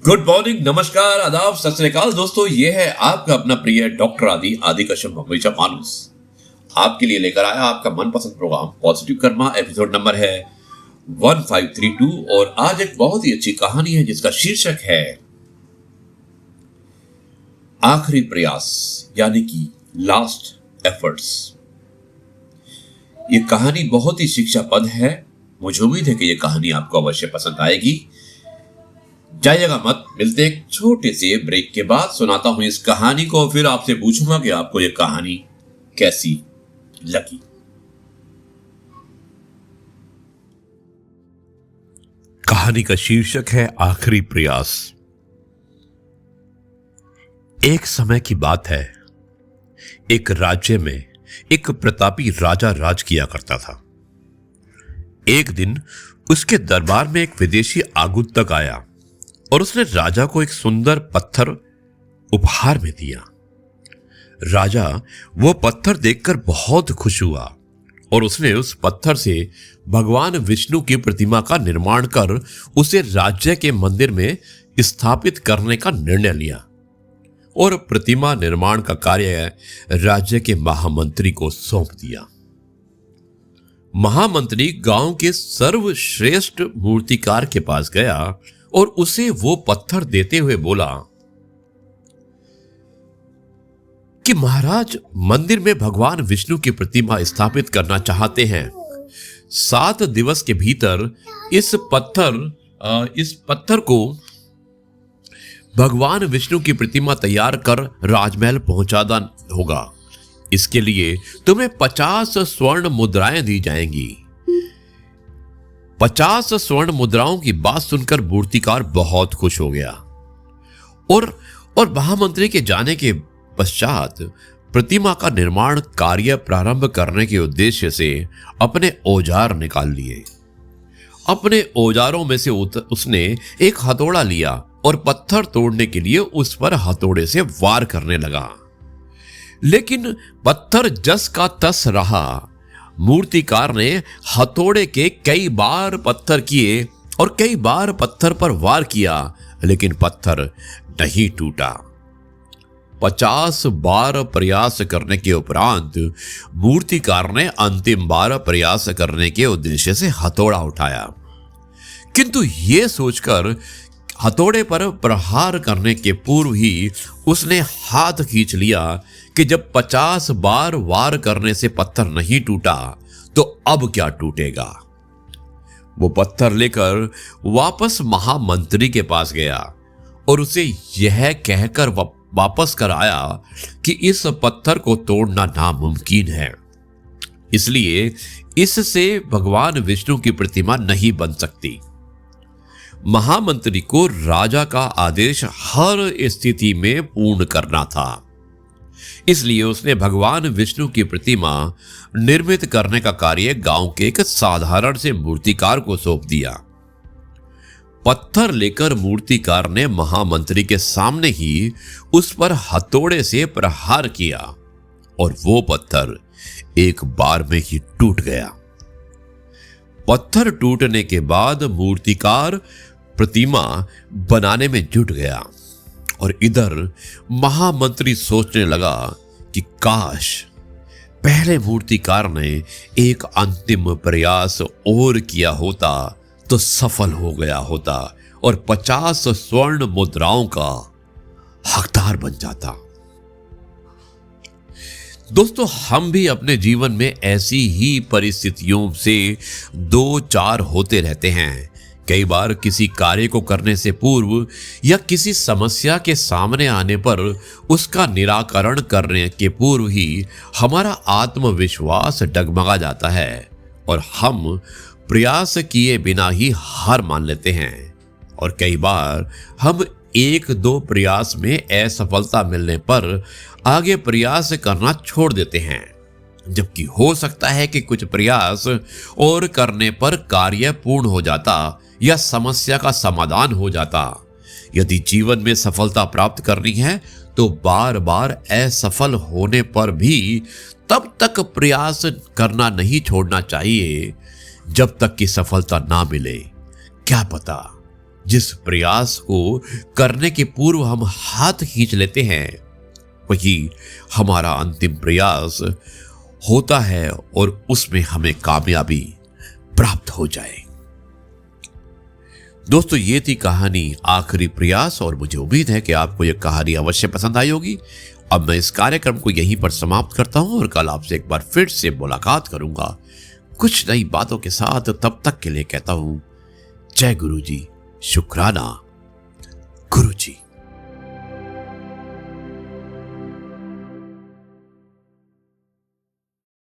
Good morning, नमस्कार, आदाब, सत श्री अकाल दोस्तों। ये है आपका अपना प्रिय डॉक्टर आदि कश्यप हमेशा मानुस आपके लिए लेकर आया आपका मनपसंद program positive karma. Episode number है 1532 और आज एक बहुत ही अच्छी कहानी है जिसका शीर्षक है आखिरी प्रयास, यानी कि लास्ट एफर्ट्स। ये कहानी बहुत ही शिक्षाप्रद है। मुझे उम्मीद है कि ये कहानी आपको अवश्य पसंद आएगी। जाइएगा मत, मिलते एक छोटे से ब्रेक के बाद सुनाता हूं इस कहानी को, फिर आपसे पूछूंगा कि आपको ये कहानी कैसी लगी। कहानी का शीर्षक है आखिरी प्रयास। एक समय की बात है, एक राज्य में एक प्रतापी राजा राज किया करता था। एक दिन उसके दरबार में एक विदेशी आगंतुक आया और उसने राजा को एक सुंदर पत्थर उपहार में दिया। राजा वो पत्थर देखकर बहुत खुश हुआ और उसने उस पत्थर से भगवान विष्णु की प्रतिमा का निर्माण कर उसे राज्य के मंदिर में स्थापित करने का निर्णय लिया और प्रतिमा निर्माण का कार्य राज्य के महामंत्री को सौंप दिया। महामंत्री गांव के सर्वश्रेष्ठ मूर्तिकार के पास गया और उसे वो पत्थर देते हुए बोला कि महाराज, मंदिर में भगवान विष्णु की प्रतिमा स्थापित करना चाहते हैं। 7 दिवस के भीतर इस पत्थर को भगवान विष्णु की प्रतिमा तैयार कर राजमहल पहुंचाना होगा। इसके लिए तुम्हें 50 स्वर्ण मुद्राएं दी जाएंगी। 50 स्वर्ण मुद्राओं की बात सुनकर मूर्तिकार बहुत खुश हो गया और महामंत्री के जाने के पश्चात प्रतिमा का निर्माण कार्य प्रारंभ करने के उद्देश्य से अपने औजार निकाल लिए। अपने औजारों में से उसने एक हथौड़ा लिया और पत्थर तोड़ने के लिए उस पर हथौड़े से वार करने लगा, लेकिन पत्थर जस का तस रहा। मूर्तिकार ने हथौड़े के कई बार पत्थर किए और कई बार पत्थर पर वार किया, लेकिन पत्थर नहीं टूटा। 50 बार प्रयास करने के उपरांत मूर्तिकार ने अंतिम बार प्रयास करने के उद्देश्य से हथौड़ा उठाया, किंतु यह सोचकर हथौड़े पर प्रहार करने के पूर्व ही उसने हाथ खींच लिया कि जब 50 बार वार करने से पत्थर नहीं टूटा तो अब क्या टूटेगा। वो पत्थर लेकर वापस महामंत्री के पास गया और उसे यह कहकर वापस कर आया कि इस पत्थर को तोड़ना नामुमकिन है, इसलिए इससे भगवान विष्णु की प्रतिमा नहीं बन सकती। महामंत्री को राजा का आदेश हर स्थिति में पूर्ण करना था, इसलिए उसने भगवान विष्णु की प्रतिमा निर्मित करने का कार्य गांव के एक साधारण से मूर्तिकार को सौंप दिया। पत्थर लेकर मूर्तिकार ने महामंत्री के सामने ही उस पर हथौड़े से प्रहार किया और वो पत्थर एक बार में ही टूट गया। पत्थर टूटने के बाद मूर्तिकार प्रतिमा बनाने में जुट गया और इधर महामंत्री सोचने लगा कि काश पहले मूर्तिकार ने एक अंतिम प्रयास और किया होता तो सफल हो गया होता और 50 स्वर्ण मुद्राओं का हकदार बन जाता। दोस्तों, हम भी अपने जीवन में ऐसी ही परिस्थितियों से 2-4 होते रहते हैं। कई बार किसी कार्य को करने से पूर्व या किसी समस्या के सामने आने पर उसका निराकरण करने के पूर्व ही हमारा आत्मविश्वास डगमगा जाता है और हम प्रयास किए बिना ही हार मान लेते हैं। और कई बार हम 1-2 प्रयास में असफलता मिलने पर आगे प्रयास करना छोड़ देते हैं, जबकि हो सकता है कि कुछ प्रयास और करने पर कार्य पूर्ण हो जाता या समस्या का समाधान हो जाता। यदि जीवन में सफलता प्राप्त करनी है तो बार बार असफल होने पर भी तब तक प्रयास करना नहीं छोड़ना चाहिए जब तक कि सफलता ना मिले। क्या पता जिस प्रयास को करने के पूर्व हम हाथ खींच लेते हैं, वही हमारा अंतिम प्रयास होता है और उसमें हमें कामयाबी प्राप्त हो जाए। दोस्तों, ये थी कहानी आखिरी प्रयास और मुझे उम्मीद है कि आपको यह कहानी अवश्य पसंद आई होगी। अब मैं इस कार्यक्रम को यहीं पर समाप्त करता हूं और कल आपसे एक बार फिर से मुलाकात करूंगा कुछ नई बातों के साथ। तब तक के लिए कहता हूं जय गुरु जी, शुक्राना गुरु जी।